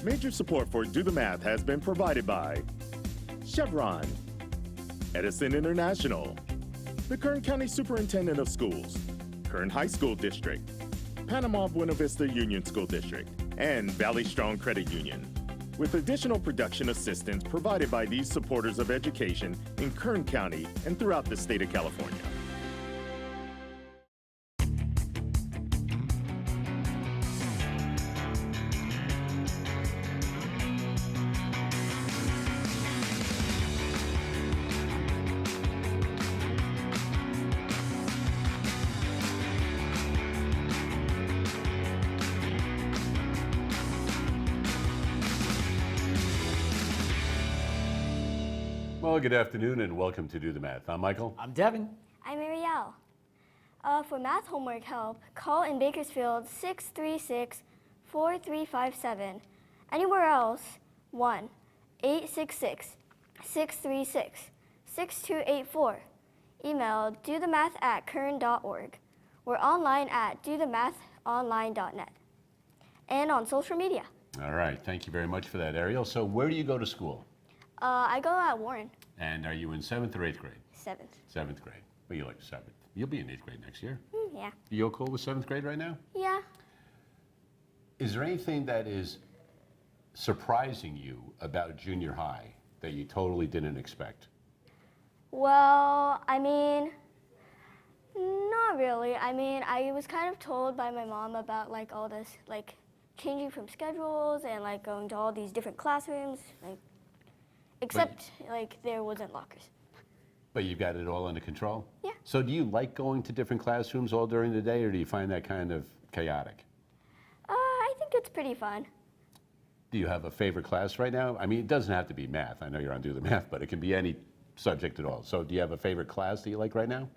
Major support for Do the Math has been provided by Chevron, Edison International, the Kern County Superintendent of Schools, Kern High School District, Panama Buena Vista Union School District, and Valley Strong Credit Union, with additional production assistance provided by these supporters of education in Kern County and throughout the state of California. Well, good afternoon and welcome to Do the Math. I'm Michael. I'm Devin. I'm Arielle. For math homework help, call in Bakersfield 636-4357. Anywhere else, 1-866-636-6284. Email dothemath@kern.org. We're online at dothemathonline.net. And on social media. All right, thank you very much for that, Arielle. So where do you go to school? I go at Warren. And are you in 7th or 8th grade? 7th. 7th grade. Well, you like 7th. You'll be in 8th grade next year. Yeah. You cool with 7th grade right now? Yeah. Is there anything that is surprising you about junior high that you totally didn't expect? Well, I mean, not really. I mean, I was kind of told by my mom about like all this, like changing from schedules and like going to all these different classrooms, like, except like there wasn't lockers. But you've got it all under control? Yeah. So do you like going to different classrooms all during the day, or do you find that kind of chaotic? I think it's pretty fun. Do you have a favorite class right now? I mean, it doesn't have to be math. I know you're on Do the Math, but it can be any subject at all. So do you have a favorite class that you like right now?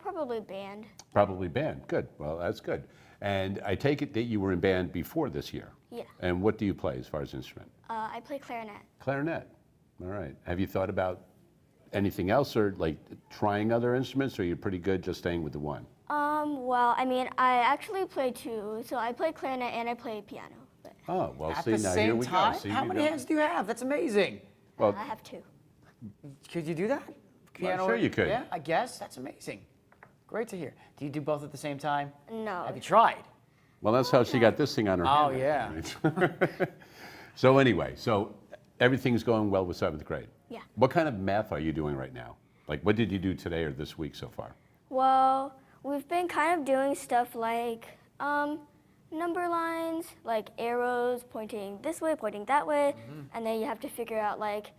Probably band. Probably band. Good. Well, that's good. And I take it that you were in band before this year. Yeah. And what do you play as far as instrument? I play clarinet. Clarinet. All right. Have you thought about anything else, or like trying other instruments, or are you pretty good just staying with the one? Well, I mean, I actually play two. So I play clarinet and I play piano. But Oh, well, At see, the now same here we time? go. See, How we many go. hands do you have? That's amazing. Well, I have two. Could you do that? sure you could. Yeah, I guess. That's amazing. Great to hear. Do you do both at the same time? No. Have you tried? well, that's how she got this thing on her Oh, hand. yeah. Right? So anyway, so everything's going well with 7th grade. Yeah. What kind of math are you doing right now? Like, what did you do today or this week so far? Well, we've been kind of doing stuff like number lines, like arrows pointing this way, pointing that way, and then you have to figure out like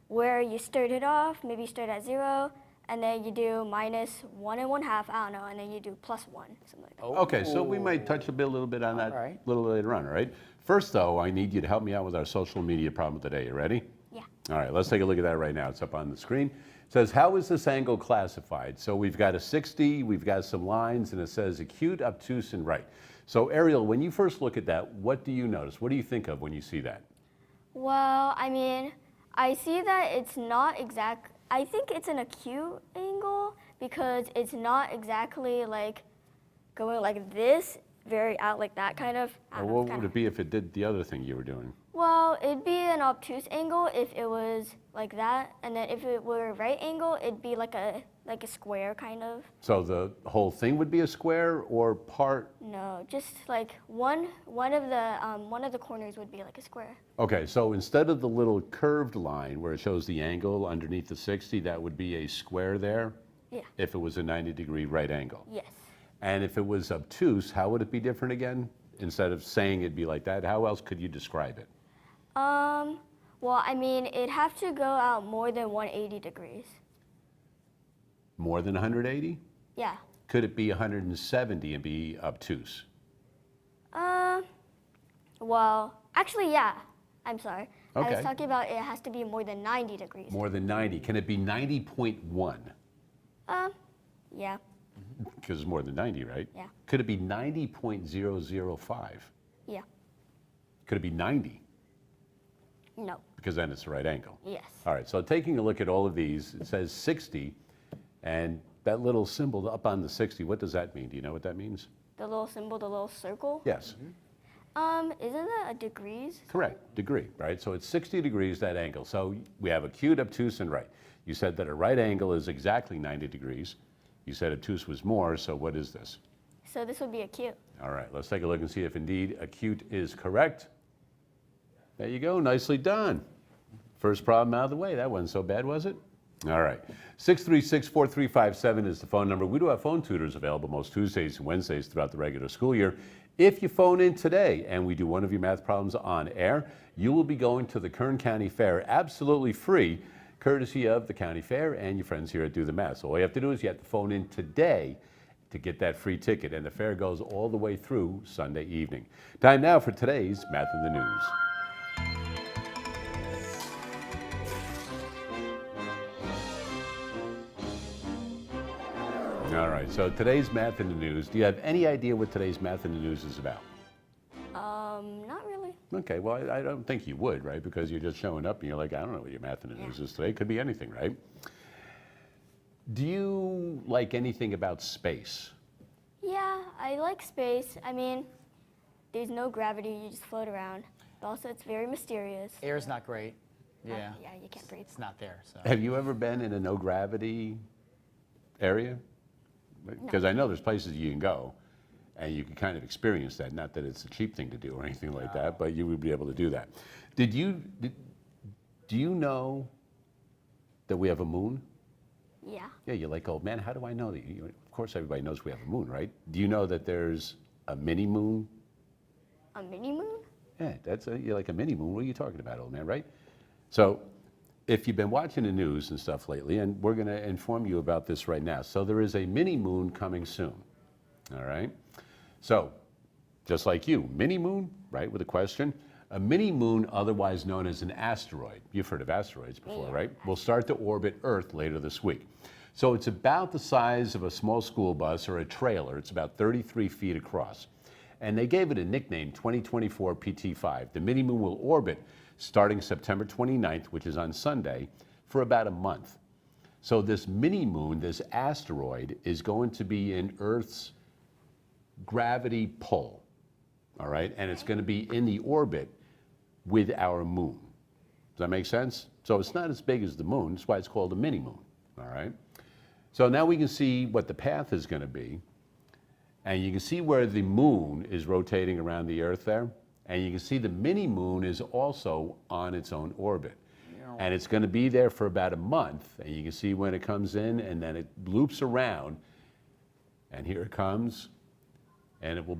where you started off. Maybe you start at 0, and then you do minus 1 1/2. I don't know, and then you do plus 1, something like that. Okay, so we might touch a little bit on that All right. a little later on, all right? First, though, I need you to help me out with our social media problem today. You ready? Yeah. All right, let's take a look at that right now. It's up on the screen. It says, how is this angle classified? So we've got a 60, we've got some lines, and it says acute, obtuse, and right. So Arielle, when you first look at that, what do you notice? What do you think of when you see that? Well, I mean, I see that it's not exact. I think it's an acute angle because it's not exactly like going like this, very out like that kind of. I Or don't know, what it's would kinda- it be if it did the other thing you were doing? Well, it'd be an obtuse angle if it was like that, and then if it were a right angle, it'd be like a square kind of. So the whole thing would be a square or part? No, just like one of the corners would be like a square. Okay, so instead of the little curved line where it shows the angle underneath the 60, that would be a square there? Yeah. If it was a 90-degree right angle? Yes. And if it was obtuse, how would it be different again? Instead of saying it'd be like that, how else could you describe it? Well, I mean, it'd have to go out more than 180 degrees. More than 180? Yeah. Could it be 170 and be obtuse? Well, actually, yeah. I'm sorry. I Okay. was talking about it has to be more than 90 degrees. More than 90. Can it be 90.1? Yeah. Because it's more than 90, right? Yeah. Could it be 90.005? Yeah. Could it be 90? No. Because then it's the right angle. Yes. All right, so taking a look at all of these, it says 60, and that little symbol up on the 60, what does that mean? Do you know what that means? The little symbol, the little circle. Yes. Isn't that a degrees? Correct, degree, right? So it's 60 degrees, that angle. So we have acute, obtuse, and right. You said that a right angle is exactly 90 degrees. You said obtuse was more, so what is this? So this would be acute. All right, let's take a look and see if indeed acute is correct. There you go, nicely done. First problem out of the way. That wasn't so bad, was it? All right, 636-4357 is the phone number. We do have phone tutors available most Tuesdays and Wednesdays throughout the regular school year. If you phone in today and we do one of your math problems on air, you will be going to the Kern County Fair absolutely free, courtesy of the county fair and your friends here at Do the Math. So all you have to do is you have to phone in today to get that free ticket, and the fair goes all the way through Sunday evening. Time now for today's Math in the News. All right, so today's Math in the News. Do you have any idea what today's Math in the News is about? Not really. Okay, well, I don't think you would, right? Because you're just showing up and you're like, I don't know what your Math in the News is today. It could be anything, right? Do you like anything about space? Yeah, I like space. I mean, there's no gravity, you just float around. But also, it's very mysterious. Air's not great. Yeah. Yeah, you can't breathe. It's not there. So. Have you ever been in a no gravity area? Because I know there's places you can go and you can kind of experience that. Not that it's a cheap thing to do or anything like that, but you would be able to do that. Do you know that we have a moon? Yeah. Yeah, you're like, oh man, how do I know that? Of course, everybody knows we have a moon, right? Do you know that there's a mini moon? A mini moon? Yeah, you're like a mini moon. What are you talking about, old man, right? So if you've been watching the news and stuff lately, and we're going to inform you about this right now. So there is a mini moon coming soon, all right? So just like you, mini moon, right, with a question. A mini moon, otherwise known as an asteroid, you've heard of asteroids before, right? Will start to orbit Earth later this week. So it's about the size of a small school bus or a trailer. It's about 33 feet across. And they gave it a nickname, 2024 PT5. The mini moon will orbit starting September 29th, which is on Sunday, for about a month. So this mini moon, this asteroid, is going to be in Earth's gravity pull, all right? And it's going to be in the orbit with our moon. Does that make sense? So it's not as big as the moon. That's why it's called a mini moon, all right? So now we can see what the path is going to be. And you can see where the moon is rotating around the Earth there. And you can see the mini moon is also on its own orbit. And it's going to be there for about a month. And you can see when it comes in and then it loops around. And here it comes. And it will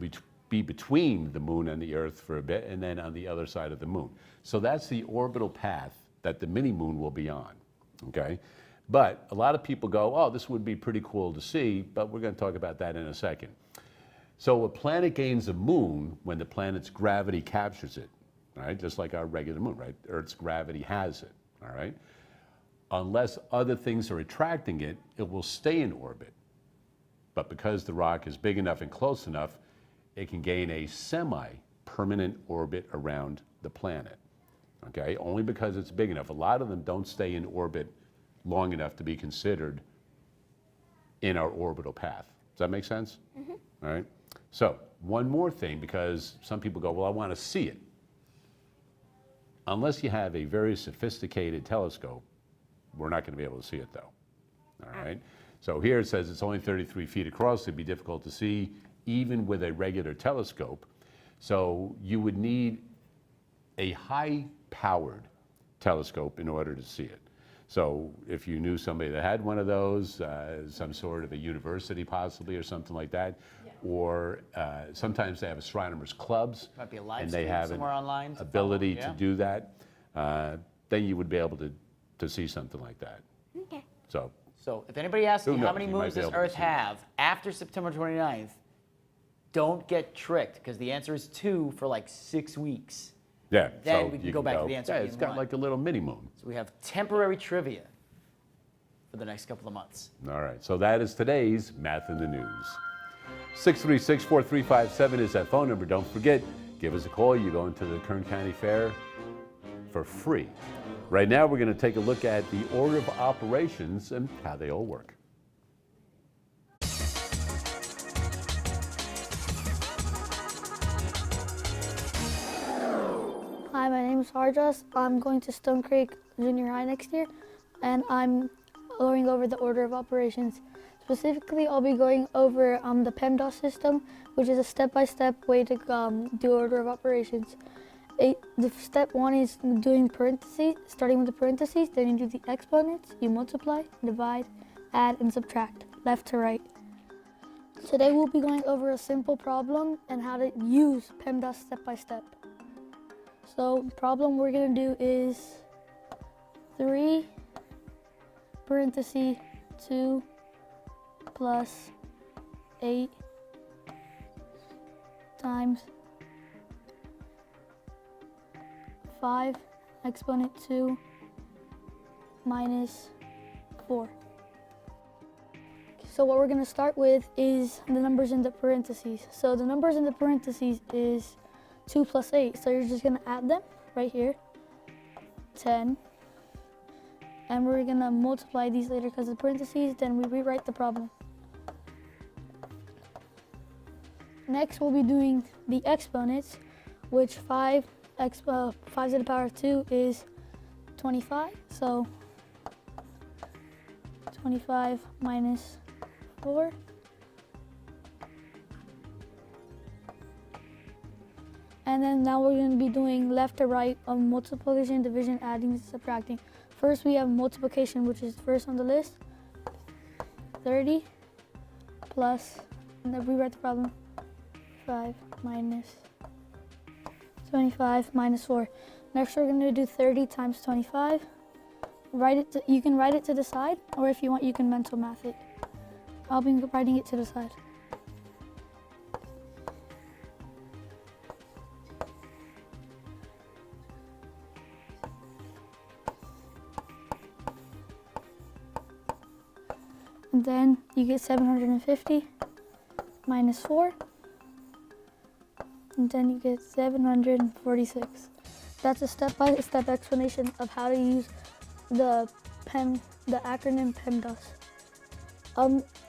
be between the moon and the Earth for a bit and then on the other side of the moon. So that's the orbital path that the mini moon will be on, okay? But a lot of people go, oh, this would be pretty cool to see, but we're going to talk about that in a second. So a planet gains a moon when the planet's gravity captures it, all right? Just like our regular moon, right? Earth's gravity has it, all right? Unless other things are attracting it, it will stay in orbit. But because the rock is big enough and close enough, it can gain a semi-permanent orbit around the planet, okay? Only because it's big enough. A lot of them don't stay in orbit long enough to be considered in our orbital path. Does that make sense? Mm-hmm. All right. So one more thing, because some people go, well, I want to see it. Unless you have a very sophisticated telescope, we're not going to be able to see it though. All right. So here it says it's only 33 feet across. It'd be difficult to see even with a regular telescope. So you would need a high-powered telescope in order to see it. So if you knew somebody that had one of those, some sort of a university possibly or something like that, or sometimes they have astronomers clubs, Might be a live and they stream have somewhere online to ability follow, to do that, then you would be able to see something like that. Okay. So if anybody asks Who you how knows? many You might moons be does able to Earth see. have after September 29th, don't get tricked, because the answer is 2 for like 6 weeks. Yeah. Then so we can you go back to the answer Yeah, being it's got 1. like a little mini moon. So we have temporary trivia for the next couple of months. All right, so that is today's Math in the News. 636-4357 is that phone number. Don't forget, give us a call. You go into the Kern County Fair for free. Right now, we're going to take a look at the order of operations and how they all work. Hi, my name is Harjas. I'm going to Stone Creek Junior High next year, and I'm going over the order of operations. Specifically, I'll be going over the PEMDAS system, which is a step-by-step way to do order of operations. The step 1 is doing parentheses, starting with the parentheses, then you do the exponents, you multiply, divide, add, and subtract, left to right. Today we'll be going over a simple problem and how to use PEMDAS step by step. So the problem we're going to do is 3 parentheses 2 plus 8 times 5 exponent 2 minus 4. So what we're going to start with is the numbers in the parentheses. So the numbers in the parentheses is 2 plus 8. So you're just going to add them right here, 10. And we're going to multiply these later because of the parentheses, then we rewrite the problem. Next we'll be doing the exponents, which 5 to the power of 2 is 25. So 25 minus 4. And then now we're going to be doing left to right on multiplication, division, adding, and subtracting. First we have multiplication, which is first on the list. 30 plus, and then rewrite the problem, 5 minus 25 minus 4. Next we're going to do 30 times 25. You can write it to the side, or if you want you can mental math it. I'll be writing it to the side. And then you get 750 minus 4. And then you get 746. That's a step-by-step explanation of how to use the acronym PEMDAS.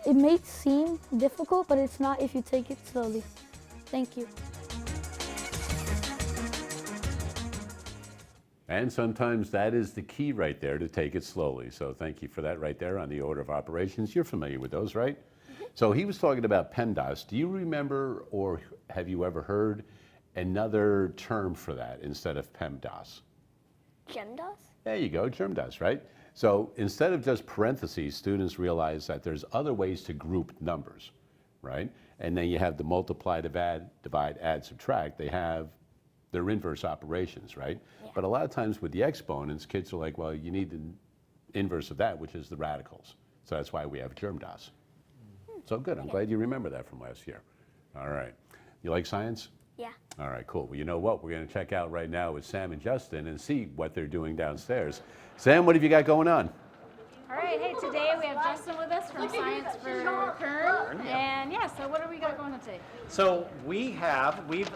It may seem difficult, but it's not if you take it slowly. Thank you. And sometimes that is the key right there, to take it slowly. So thank you for that right there on the order of operations. You're familiar with those, right? So he was talking about PEMDAS. Do you remember, or have you ever heard another term for that instead of PEMDAS? GEMDAS? There you go, GEMDAS, right? So instead of just parentheses, students realize that there's other ways to group numbers, right? And then you have the multiply, divide, add, subtract. They have their inverse operations, right? Yeah. But a lot of times with the exponents, kids are like, well, you need the inverse of that, which is the radicals. So that's why we have GEMDAS. So good, I'm glad you remember that from last year. All right, you like science? Yeah. All right, cool. Well, you know what? We're going to check out right now with Sam and Justin and see what they're doing downstairs. Sam, what have you got going on? All right, hey, today we have Justin with us from Science for Kern. And yeah, so what do we got going on today? So we've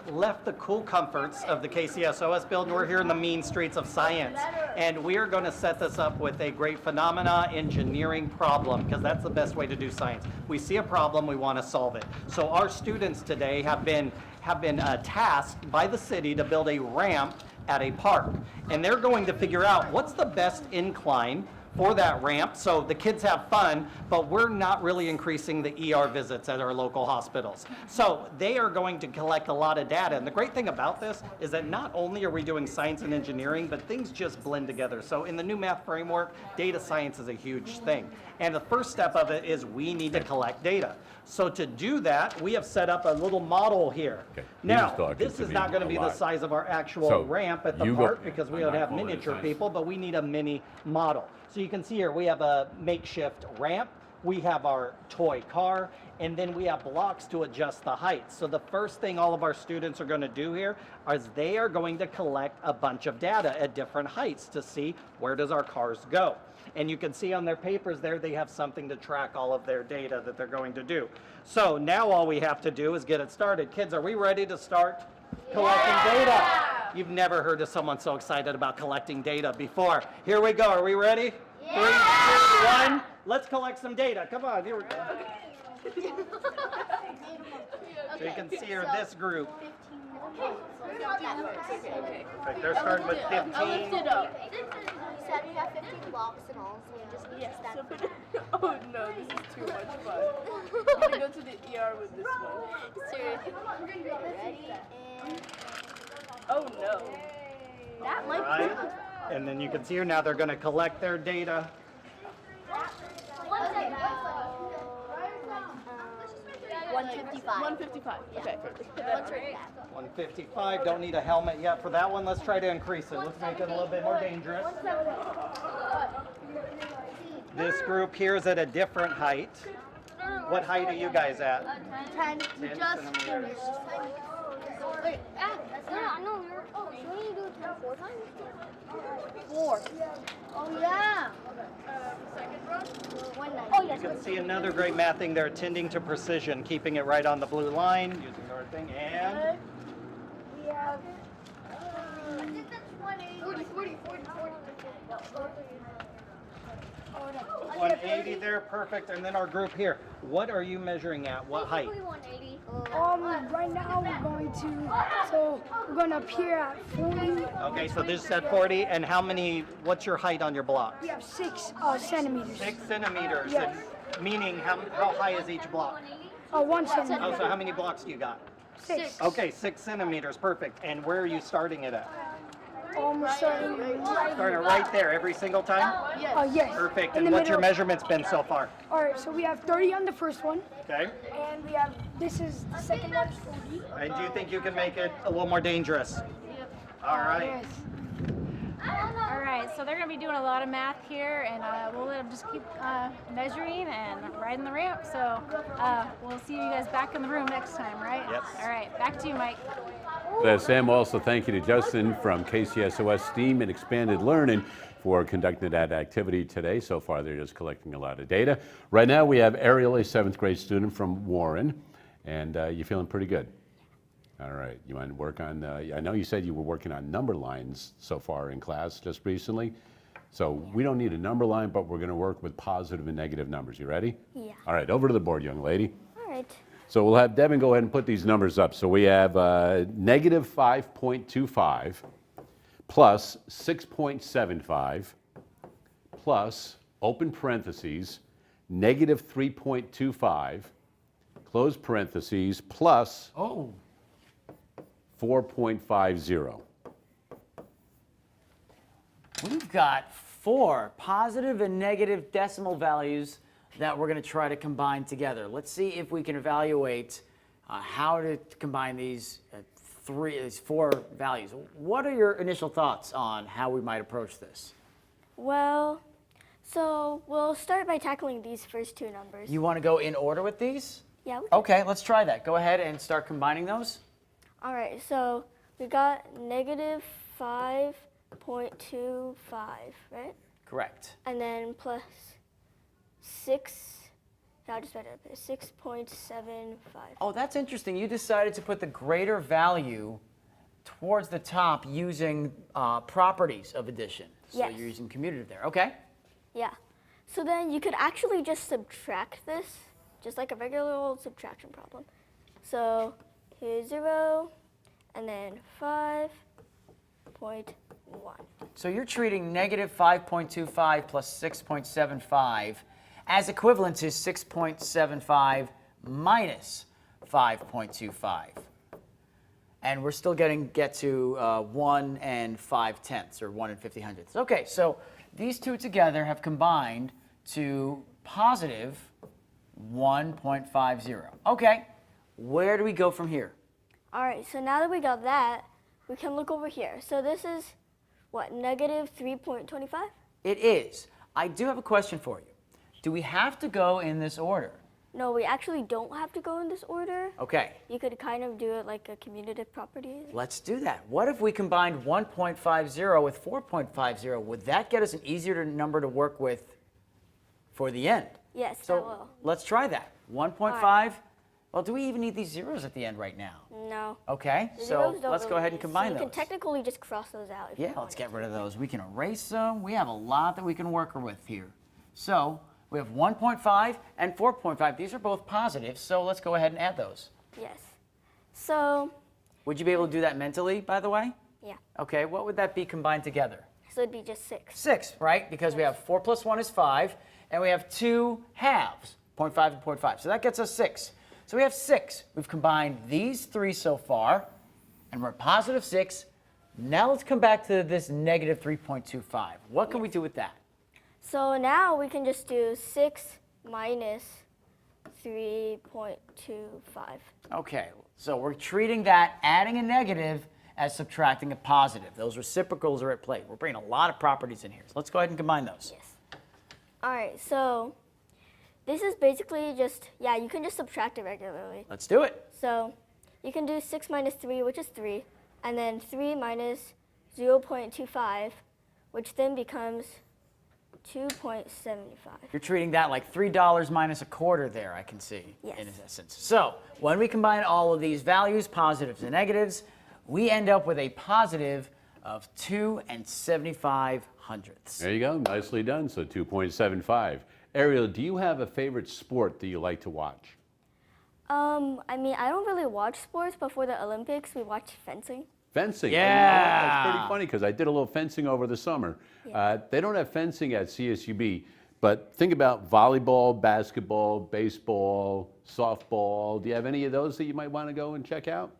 left the cool comforts of the KCSOS building. We're here in the mean streets of science. And we are going to set this up with a great phenomena engineering problem, because that's the best way to do science. We see a problem, we want to solve it. So our students today have been tasked by the city to build a ramp at a park. And they're going to figure out what's the best incline for that ramp, so the kids have fun, but we're not really increasing the ER visits at our local hospitals. So they are going to collect a lot of data, and the great thing about this is that not only are we doing science and engineering, but things just blend together. So in the new math framework, data science is a huge thing. And the first step of it is we need to collect data. So to do that, we have set up a little model here. Okay. Now, this is not going to be the size of our actual ramp at the park, because we don't have miniature people, but we need a mini model. So you can see here, we have a makeshift ramp, we have our toy car, and then we have blocks to adjust the height. So the first thing all of our students are going to do here is they are going to collect a bunch of data at different heights to see where does our cars go. And you can see on their papers there, they have something to track all of their data that they're going to do. So now all we have to do is get it started. Kids, are we ready to start collecting data? You've never heard of someone so excited about collecting data before. Here we go. Are we ready? Yeah. 3, 2, 1. Let's collect some data. Come on. Here we go. So you can see here this group. Perfect. They're starting with 15. it up. You said we have 15 blocks and all, so we just need to stand for Oh no, this is too much fun. I'm gonna go to the ER with this one. Seriously. Ready? And Oh no. that might Right. And then you can see here now they're going to collect their data. 155. 155. Okay. 155, don't need a helmet yet for that one. Let's try to increase it. Let's make it a little bit more dangerous. This group here is at a different height. What height are you guys at? 10. 10 Just centimeters. finished. Wait, no, oh, so when you do 10 4 times? 4. Oh, yeah. Oh, yes. You can see another great math thing there, tending to precision, keeping it right on the blue line, using the right thing, and We have. I think that's 180. 40. 180 there, perfect. And then our group here, what are you measuring at? What height? 180. Right now we're going to appear at 40. Okay, so this said 40, and what's your height on your block? We have 6 centimeters. 6 centimeters, Yes. and meaning how high is each block? 1 centimeter. Oh, so how many blocks do you got? 6. Okay, 6 centimeters, perfect. And where are you starting it at? We're starting Starting it right there every single time? yes. Perfect. In And the what's your middle. measurements been so far? All right, so we have 30 on the first one, Okay. and we have, this is the second one, 40. And do you think you can make it a little more dangerous? All right. Yes. All right, so they're going to be doing a lot of math here, and we'll let them just keep measuring and riding the ramp. So we'll see you guys back in the room next time, right? Yes. All right, back to you, Mike. Sam, also thank you to Jannsen from KCSOS STEAM and Expanded Learning for conducting that activity today. So far, they're just collecting a lot of data. Right now, we have Arielle, a 7th grade student from Warren, and you're feeling pretty good. All right, you want to work on, I know you said you were working on number lines so far in class just recently. So we don't need a number line, but we're going to work with positive and negative numbers. You ready? Yeah. All right, over to the board, young lady. All right. So we'll have Devin go ahead and put these numbers up. So we have negative 5.25 plus 6.75 plus, open parentheses, negative 3.25, close parentheses, plus 4.50. We've got 4 positive and negative decimal values that we're going to try to combine together. Let's see if we can evaluate how to combine these 4 values. What are your initial thoughts on how we might approach this? Well, so we'll start by tackling these first 2 numbers. You want to go in order with these? Yeah. Okay, let's try that. Go ahead and start combining those. All right, so we got negative 5.25, right? Correct. And then plus 6, I'll just write it up, 6.75. Oh, that's interesting. You decided to put the greater value towards the top using properties of addition. So Yes. you're using commutative there. Okay. Yeah. So then you could actually just subtract this, just like a regular old subtraction problem. So here's 0, and then 5.1. So you're treating negative 5.25 plus 6.75 as equivalent to 6.75 minus 5.25. And we're still get to 1 and 5/10 or 1 and 50/100. Okay, so these two together have combined to positive 1.50. Okay, where do we go from here? All right, so now that we got that, we can look over here. So this is, what, negative 3.25? It is. I do have a question for you. Do we have to go in this order? No, we actually don't have to go in this order. Okay, You could kind of do it like a commutative property. let's do that. What if we combined 1.50 with 4.50? Would that get us an easier number to work with for the end? Yes, that So will. let's try that. 1.5. Well, do we even need these zeros at the end right now? No. Okay, The so zeros don't let's go really ahead and need- combine so you those. can technically just cross those out. If you Yeah, let's wanted get to. rid of those. We can erase them. We have a lot that we can work with here. So we have 1.5 and 4.5. These are both positive, so let's go ahead and add those. Yes. So Would you be able to do that mentally, by the way? Yeah. Okay, what would that be combined together? So it'd be just 6. 6, right? Because we have 4 plus 1 is 5, and we have 2 halves, 0.5 and 0.5. So that gets us 6. So we have 6. We've combined these 3 so far, and we're at positive 6. Now let's come back to this negative 3.25. What can we do with that? So now we can just do 6 minus 3.25. Okay, so we're treating that adding a negative as subtracting a positive. Those reciprocals are at play. We're bringing a lot of properties in here. So let's go ahead and combine those. Yes. All right, so this is basically just, yeah, you can just subtract it regularly. Let's do it. So you can do 6 minus 3, which is 3, and then 3 minus 0.25, which then becomes 2.75. You're treating that like $3 minus a quarter there, I can see, Yes. in essence. So when we combine all of these values, positives and negatives, we end up with a positive of 2 75 hundredths. There you go, nicely done, so 2.75. Arielle, do you have a favorite sport that you like to watch? I mean, I don't really watch sports, but for the Olympics, we watch fencing. Fencing. Yeah. That's pretty funny because I did a little fencing over the summer. They don't have fencing at CSUB, but think about volleyball, basketball, baseball, softball. Do you have any of those that you might want to go and check out?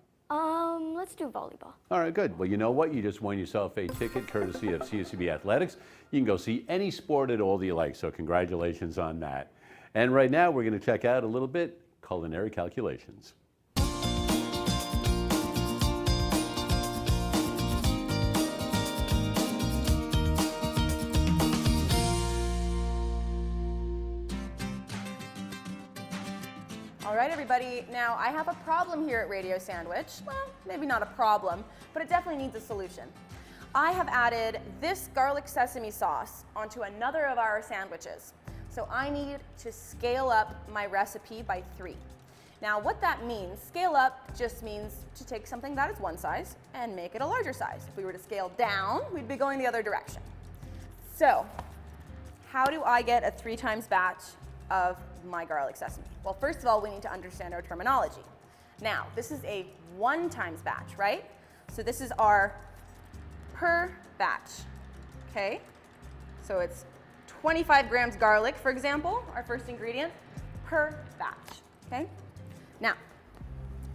Let's do volleyball. All right, good. Well, you know what? You just won yourself a ticket courtesy of CSUB Athletics. You can go see any sport at all that you like, so congratulations on that. And right now, we're going to check out a little bit culinary calculations. All right, everybody. Now, I have a problem here at Radio Sandwich. Well, maybe not a problem, but it definitely needs a solution. I have added this garlic sesame sauce onto another of our sandwiches. So I need to scale up my recipe by 3. Now, what that means, scale up just means to take something that is one size and make it a larger size. If we were to scale down, we'd be going the other direction. So, how do I get a 3 times batch of my garlic sesame? Well, first of all, we need to understand our terminology. Now, this is a 1 times batch, right? So this is our per batch, okay? So it's 25 grams garlic, for example, our first ingredient, per batch, okay? Now,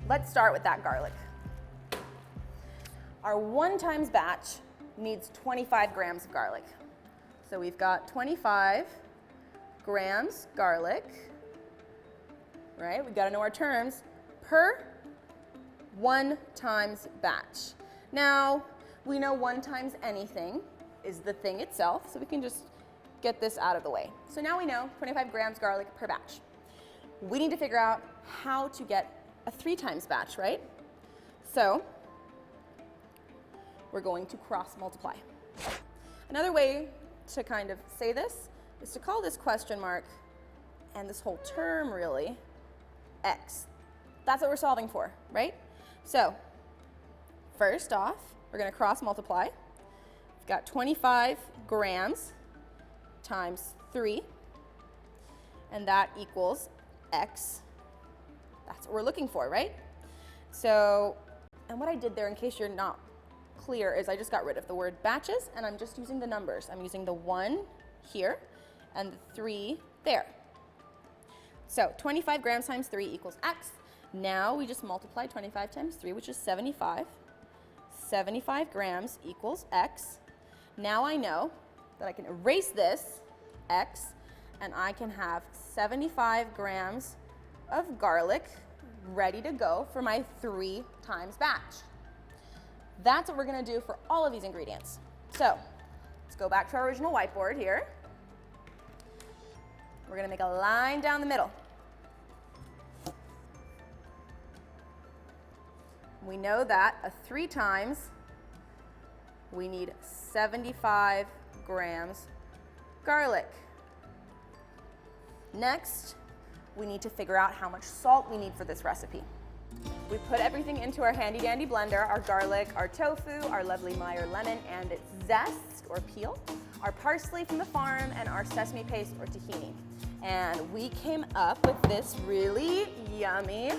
let's start with that garlic. Our 1 times batch needs 25 grams of garlic. So we've got 25 grams garlic, right? We've got to know our terms, per 1 times batch. Now, we know 1 times anything is the thing itself, so we can just get this out of the way. So now we know 25 grams garlic per batch. We need to figure out how to get a 3 times batch, right? So we're going to cross multiply. Another way to kind of say this is to call this question mark and this whole term really x. That's what we're solving for, right? So first off, we're going to cross multiply. We've got 25 grams times 3, and that equals x. That's what we're looking for, right? So, and what I did there, in case you're not clear, is I just got rid of the word batches, and I'm just using the numbers. I'm using the 1 here and the 3 there. So 25 grams times 3 equals x. Now we just multiply 25 times 3, which is 75. 75 grams equals x. Now I know that I can erase this x, and I can have 75 grams of garlic ready to go for my 3 times batch. That's what we're going to do for all of these ingredients. So let's go back to our original whiteboard here. We're going to make a line down the middle. We know that a 3 times, we need 75 grams garlic. Next, we need to figure out how much salt we need for this recipe. We put everything into our handy dandy blender, our garlic, our tofu, our lovely Meyer lemon and its zest or peel, our parsley from the farm, and our sesame paste or tahini. And we came up with this really yummy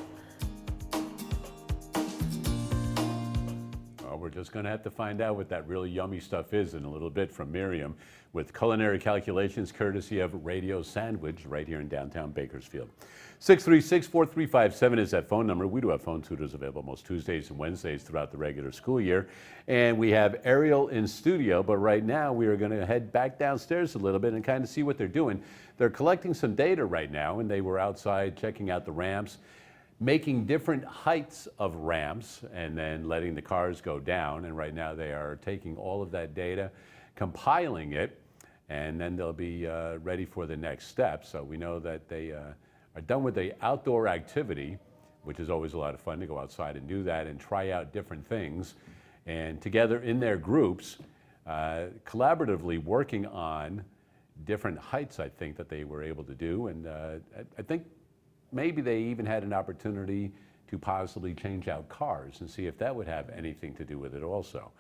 we're just going to have to find out what that really yummy stuff is in a little bit from Miriam with culinary calculations courtesy of Radio Sandwich right here in downtown Bakersfield. 636-4357 is that phone number. We do have phone tutors available most Tuesdays and Wednesdays throughout the regular school year. And we have Arielle in studio, but right now we are going to head back downstairs a little bit and kind of see what they're doing. They're collecting some data right now, and they were outside checking out the ramps, making different heights of ramps and then letting the cars go down. And right now they are taking all of that data, compiling it, and then they'll be ready for the next step. So we know that they are done with the outdoor activity, which is always a lot of fun to go outside and do that and try out different things. And together in their groups, collaboratively working on different heights, I think, that they were able to do. And I think maybe they even had an opportunity to possibly change out cars and see if that would have anything to do with it also.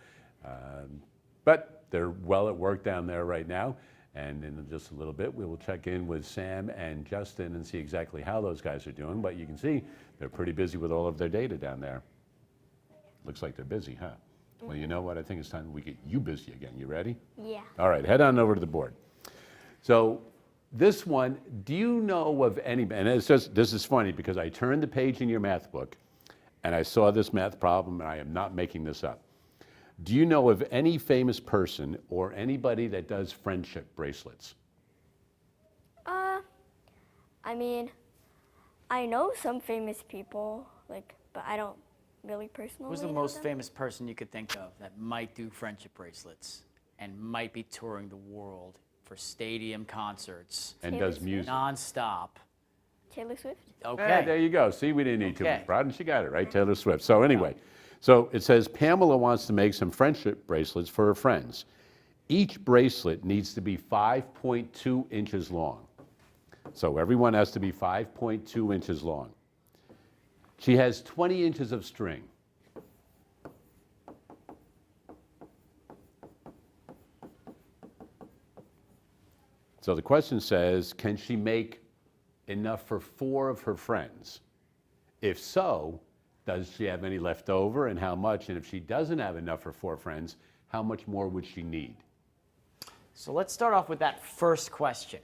But they're well at work down there right now. And in just a little bit, we will check in with Sam and Justin and see exactly how those guys are doing. But you can see they're pretty busy with all of their data down there. Looks like they're busy, huh? Well, you know what? I think it's time we get you busy again. You ready? Yeah. All right, head on over to the board. So this one, do you know of any, and it's just, this is funny because I turned the page in your math book and I saw this math problem, and I am not making this up. Do you know of any famous person or anybody that does friendship bracelets? I mean, I know some famous people, like, but I don't really personally Who's the know most them. famous person you could think of that might do friendship bracelets and might be touring the world for stadium concerts And Taylor does music? non-stop? Taylor Swift? Okay. Yeah, there you go. See, we didn't need too Okay. much prod, and she got it, right? Taylor Swift. So anyway, so it says Pamela wants to make some friendship bracelets for her friends. Each bracelet needs to be 5.2 inches long. So everyone has to be 5.2 inches long. She has 20 inches of string. So the question says, can she make enough for 4 of her friends? If so, does she have any left over and how much? And if she doesn't have enough for 4 friends, how much more would she need? So let's start off with that first question.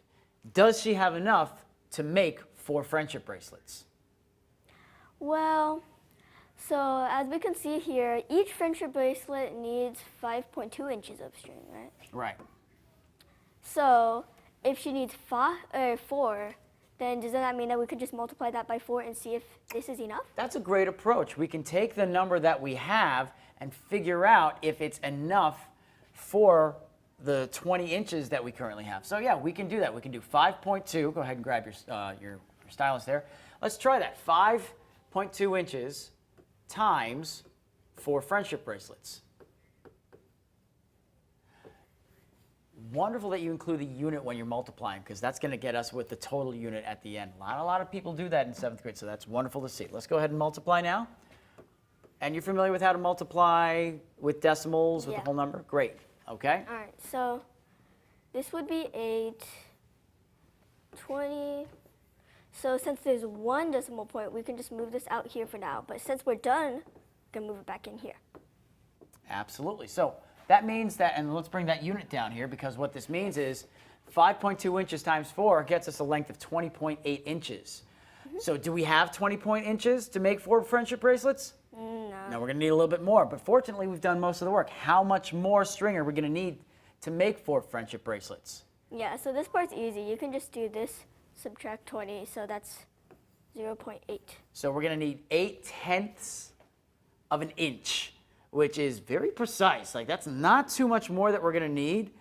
Does she have enough to make 4 friendship bracelets? Well, so as we can see here, each friendship bracelet needs 5.2 inches of string, right? Right. So if she needs 4, then doesn't that mean that we could just multiply that by 4 and see if this is enough? That's a great approach. We can take the number that we have and figure out if it's enough for the 20 inches that we currently have. So yeah, we can do that. We can do 5.2. Go ahead and grab your stylus there. Let's try that. 5.2 inches times 4 friendship bracelets. Wonderful that you include the unit when you're multiplying, because that's going to get us with the total unit at the end. A lot of people do that in 7th grade, so that's wonderful to see. Let's go ahead and multiply now. And you're familiar with how to multiply with decimals, with the whole number? Great. Okay. All right, so this would be 8, 20. So since there's 1 decimal point, we can just move this out here for now. But since we're done, we can move it back in here. Absolutely. So that means that, and let's bring that unit down here, because what this means is 5.2 inches times 4 gets us a length of 20.8 inches. So do we have 20 inches to make 4 friendship bracelets? No. No, we're going to need a little bit more. But fortunately, we've done most of the work. How much more string are we going to need to make 4 friendship bracelets? Yeah, so this part's easy. You can just do this, subtract 20, so that's 0.8. So we're going to need 8/10 of an inch, which is very precise. Like, that's not too much more that we're going to need,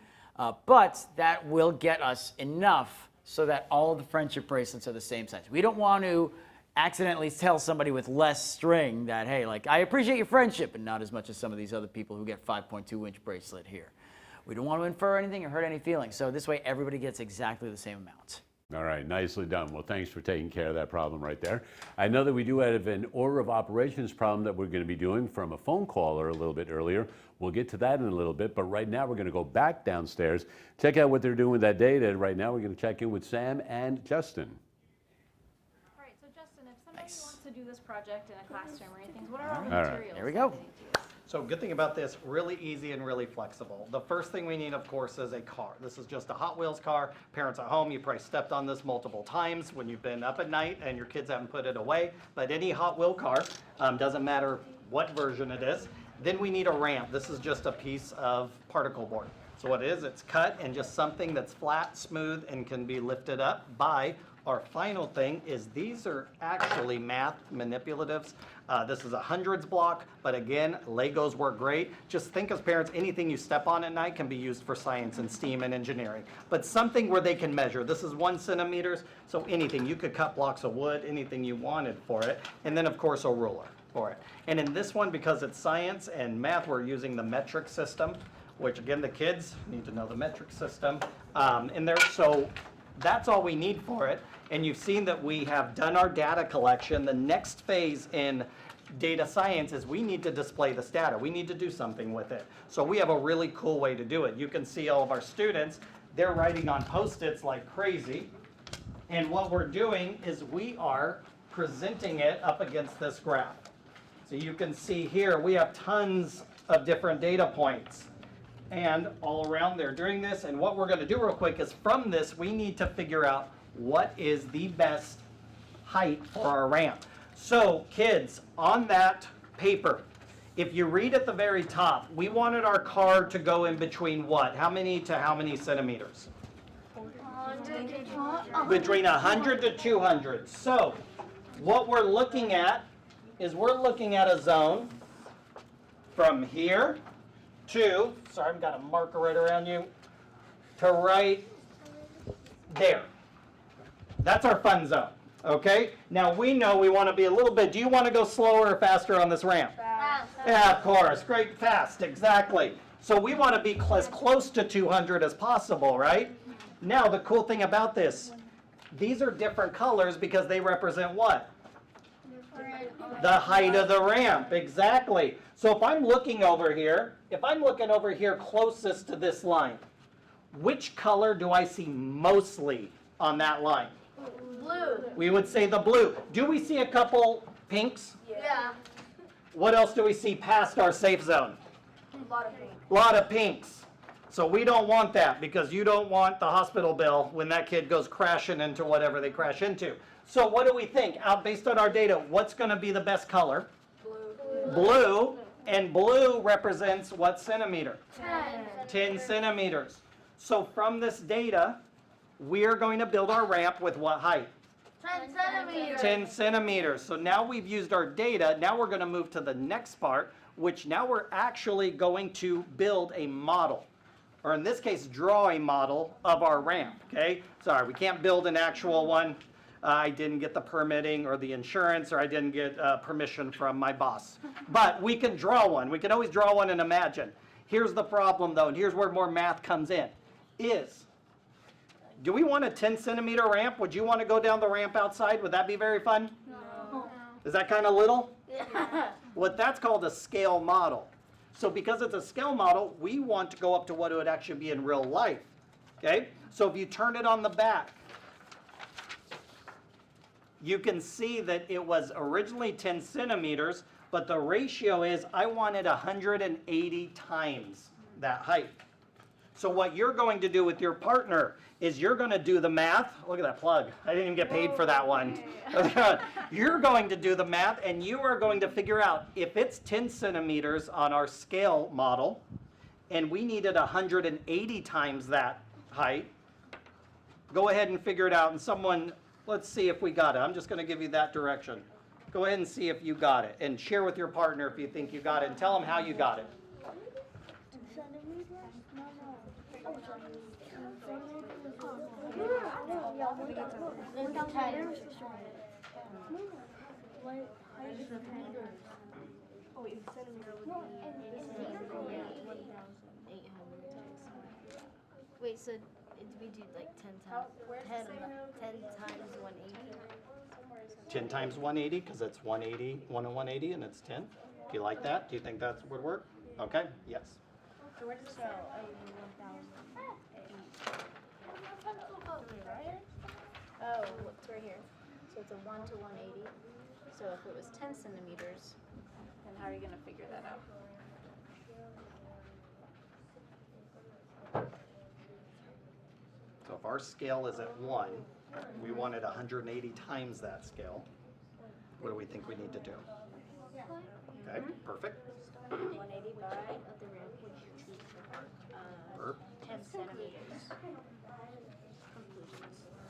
but that will get us enough so that all of the friendship bracelets are the same size. We don't want to accidentally tell somebody with less string that, hey, like, I appreciate your friendship, and not as much as some of these other people who get 5.2 inch bracelet here. We don't want to infer anything or hurt any feelings. So this way, everybody gets exactly the same amount. All right, nicely done. Well, thanks for taking care of that problem right there. I know that we do have an order of operations problem that we're going to be doing from a phone caller a little bit earlier. We'll get to that in a little bit, but right now we're going to go back downstairs, check out what they're doing with that data. Right now we're going to check in with Sam and Justin. All right, so Justin, if somebody wants to do this project in a classroom or anything, what are all the All right. materials? There we go. that they need to use? So good thing about this, really easy and really flexible. The first thing we need, of course, is a car. This is just a Hot Wheels car. Parents at home, you probably stepped on this multiple times when you've been up at night and your kids haven't put it away. But any Hot Wheel car, doesn't matter what version it is. Then we need a ramp. This is just a piece of particle board. So what it is, it's cut and just something that's flat, smooth, and can be lifted up by our final thing is these are actually math manipulatives. This is a hundreds block, but again, Legos work great. Just think as parents, anything you step on at night can be used for science and STEAM and engineering. But something where they can measure. This is 1 centimeter, so anything. You could cut blocks of wood, anything you wanted for it. And then of course a ruler for it. And in this one, because it's science and math, we're using the metric system, which again, the kids need to know the metric system in there. So that's all we need for it. And you've seen that we have done our data collection. The next phase in data science is we need to display this data. We need to do something with it. So we have a really cool way to do it. You can see all of our students, they're writing on Post-its like crazy. And what we're doing is we are presenting it up against this graph. So you can see here, we have tons of different data points and all around there doing this. And what we're going to do real quick is from this, we need to figure out what is the best height for our ramp. So kids, on that paper, if you read at the very top, we wanted our car to go in between what? How many to how many centimeters? Between 100 to 200. So what we're looking at is we're looking at a zone from here to, sorry, I've got a marker right around you, to right there. That's our fun zone, okay? Now we know we want to be a little bit, do you want to go slower or faster on this ramp? Fast. Yeah, of course, great, fast, exactly. So we want to be as close to 200 as possible, right? Now the cool thing about this, these are different colors because they represent what? The height of the ramp, exactly. So if I'm looking over here, closest to this line, which color do I see mostly on that line? Blue. We would say the blue. Do we see a couple pinks? Yeah. What else do we see past our safe zone? A lot of pink. A lot of pinks. So we don't want that because you don't want the hospital bill when that kid goes crashing into whatever they crash into. So what do we think? Based on our data, what's going to be the best color? Blue. Blue. And blue represents what centimeter? 10 centimeters. So from this data, we are going to build our ramp with what height? 10 centimeters. 10 centimeters. So now we've used our data. Now we're going to move to the next part, which now we're actually going to build a model. Or in this case, draw a model of our ramp, okay? Sorry, we can't build an actual one. I didn't get the permitting or the insurance, or I didn't get permission from my boss. But we can draw one. We can always draw one and imagine. Here's the problem, though, and here's where more math comes in, is do we want a 10 centimeter ramp? Would you want to go down the ramp outside? Would that be very fun? No. Is that kind of little? Yeah. What that's called a scale model. So because it's a scale model, we want to go up to what it would actually be in real life. Okay? So if you turn it on the back, you can see that it was originally 10 centimeters, but the ratio is I wanted 180 times that height. So what you're going to do with your partner is you're going to do the math. Look at that plug. I didn't even get paid for that one. You're going to do the math, and you are going to figure out if it's 10 centimeters on our scale model, and we needed 180 times that height, go ahead and figure it out. And someone, let's see if we got it. I'm just going to give you that direction. Go ahead and see if you got it, and share with your partner if you think you got it, and tell them how you got it. Wait, so did we do like 10 times 180? 10 times 180, because it's 180, 1 and 180, and it's 10. Do you like that? Do you think that would work? Okay, yes. So where does it show 1,000? Oh, it's right here. So it's a 1 to 180. So if it was 10 centimeters, then how are you going to figure that out? our scale is at 1, we wanted 180 times that scale. What do we think we need to do? Okay, perfect. 180 by of the ramp, which is 10 centimeters.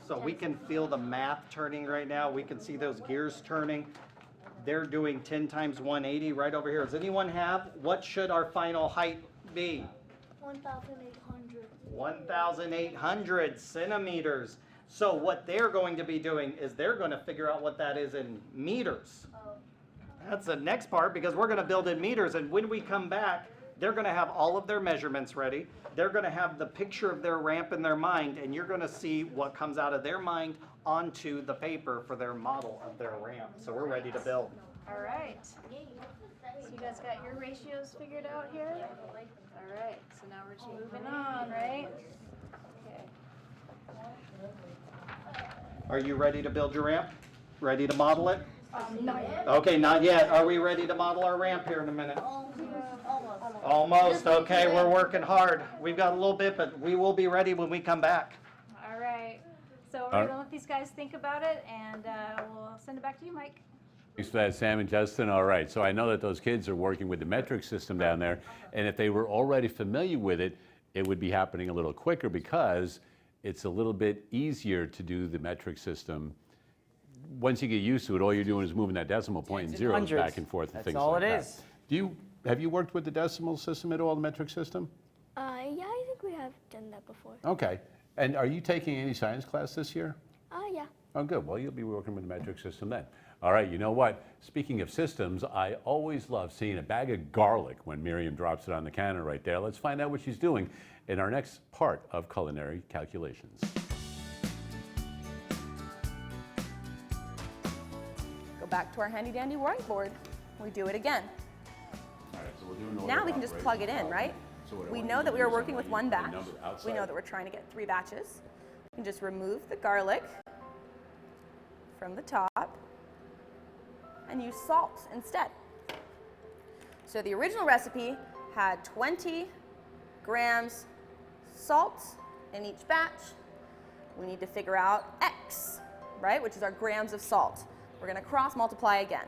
So we can feel the math turning right now. We can see those gears turning. They're doing 10 times 180 right over here. Does anyone have? What should our final height be? 1,800. 1,800 centimeters. So what they're going to be doing is they're going to figure out what that is in meters. That's the next part, because we're going to build in meters, and when we come back, they're going to have all of their measurements ready. They're going to have the picture of their ramp in their mind, and you're going to see what comes out of their mind onto the paper for their model of their ramp. So we're ready to build. All right. So you guys got your ratios figured out here? All right. So now we're just moving on, right? Okay. Are you ready to build your ramp? Ready to model it? Not yet. Okay, not yet. Are we ready to model our ramp here in a minute? Almost. Okay, we're working hard. We've got a little bit, but we will be ready when we come back. All right. So we're going to let these guys think about it, and we'll send it back to you, Mike. Thanks for that, Sam and Justin. All right, so I know that those kids are working with the metric system down there, and if they were already familiar with it, it would be happening a little quicker because it's a little bit easier to do the metric system. Once you get used to it, all you're doing is moving that decimal point and zeros hundreds. back and forth and That's things all like it that. is. Have you worked with the decimal system at all, the metric system? Yeah, I think we have done that before. Okay. And are you taking any science class this year? Yeah. Oh, good. Well, you'll be working with the metric system then. All right, you know what? Speaking of systems, I always love seeing a bag of garlic when Miriam drops it on the counter right there. Let's find out what she's doing in our next part of Culinary Calculations. Go back to our handy dandy whiteboard. We do it again. All right, so we're doing Now we can just plug it in, right? We know that we are working with one batch. We know that we're trying to get 3 batches. We can just remove the garlic from the top and use salt instead. So the original recipe had 20 grams salt in each batch. We need to figure out X, right, which is our grams of salt. We're going to cross multiply again.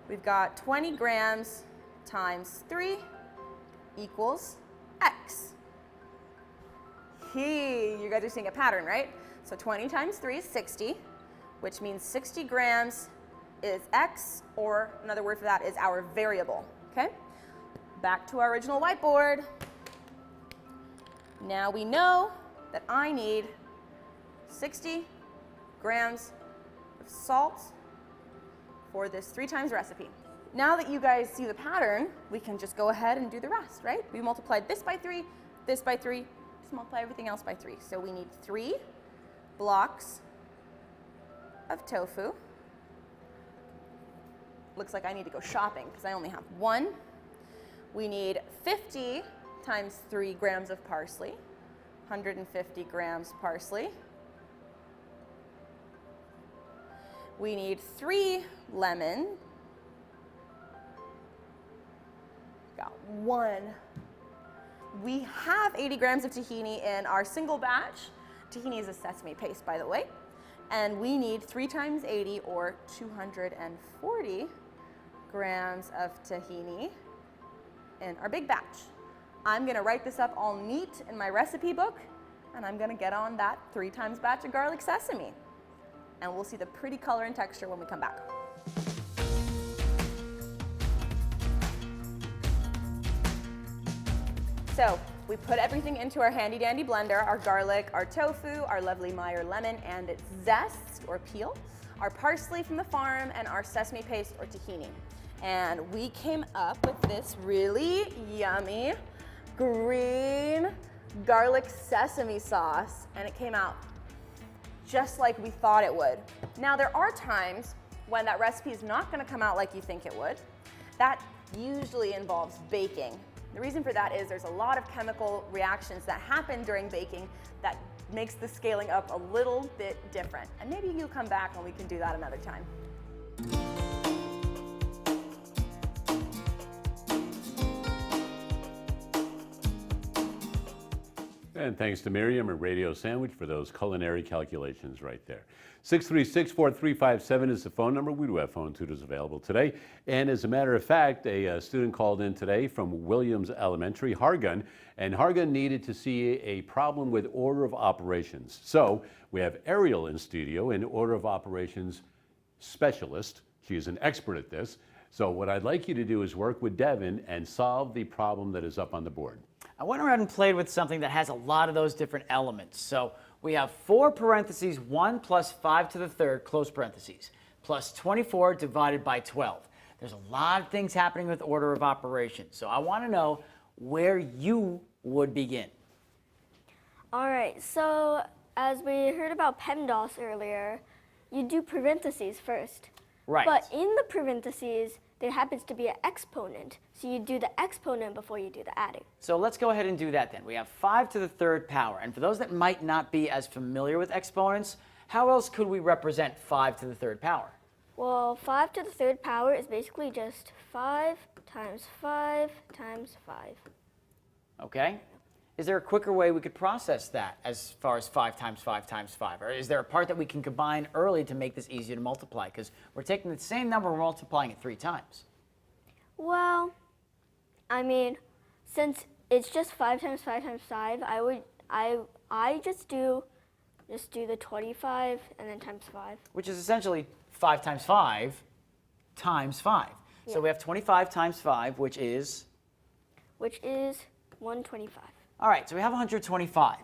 We've got 20 grams times 3 equals X. You guys are seeing a pattern, right? So 20 times 3 is 60, which means 60 grams is X, or another word for that is our variable, okay? Back to our original whiteboard. Now we know that I need 60 grams of salt for this 3 times recipe. Now that you guys see the pattern, we can just go ahead and do the rest, right? We multiplied this by 3, this by 3, just multiply everything else by 3. So we need 3 blocks of tofu. Looks like I need to go shopping because I only have 1. We need 50 times 3 grams of parsley, 150 grams parsley. We need 3 lemon. Got 1. We have 80 grams of tahini in our single batch. Tahini is a sesame paste, by the way. And we need 3 times 80, or 240 grams of tahini in our big batch. I'm going to write this up all neat in my recipe book, and I'm going to get on that 3 times batch of garlic sesame. And we'll see the pretty color and texture when we come back. So we put everything into our handy dandy blender, our garlic, our tofu, our lovely Meyer lemon and its zest or peel, our parsley from the farm, and our sesame paste or tahini. And we came up with this really yummy green garlic sesame sauce, and it came out just like we thought it would. Now there are times when that recipe is not going to come out like you think it would. That usually involves baking. The reason for that is there's a lot of chemical reactions that happen during baking that makes the scaling up a little bit different. And maybe you'll come back and we can do that another time. And thanks to Miriam and Radio Sandwich for those culinary calculations right there. 636-4357 is the phone number. We do have phone tutors available today. And as a matter of fact, a student called in today from Williams Elementary, Hargan, and Hargan needed to see a problem with order of operations. So we have Arielle in studio, an order of operations specialist. She is an expert at this. So what I'd like you to do is work with Devin and solve the problem that is up on the board. I went around and played with something that has a lot of those different elements. So we have 4 parentheses, 1 plus 5 to the third, close parentheses, plus 24 divided by 12. There's a lot of things happening with order of operations. So I want to know where you would begin. All right, so as we heard about PEMDAS earlier, you do parentheses first. Right. But in the parentheses, there happens to be an exponent. So you do the exponent before you do the adding. So let's go ahead and do that then. We have 5 to the third power. And for those that might not be as familiar with exponents, how else could we represent 5 to the third power? Well, 5 to the third power is basically just 5 times 5 times 5. Okay. Is there a quicker way we could process that as far as 5 times 5 times 5? Or is there a part that we can combine early to make this easier to multiply? Because we're taking the same number, we're multiplying it 3 times. Well, I mean, since it's just 5 times 5 times 5, I just do the 25 and then times 5. Which is essentially 5 times 5 times 5. Yeah. So we have 25 times 5, which is? Which is 125. All right, so we have 125.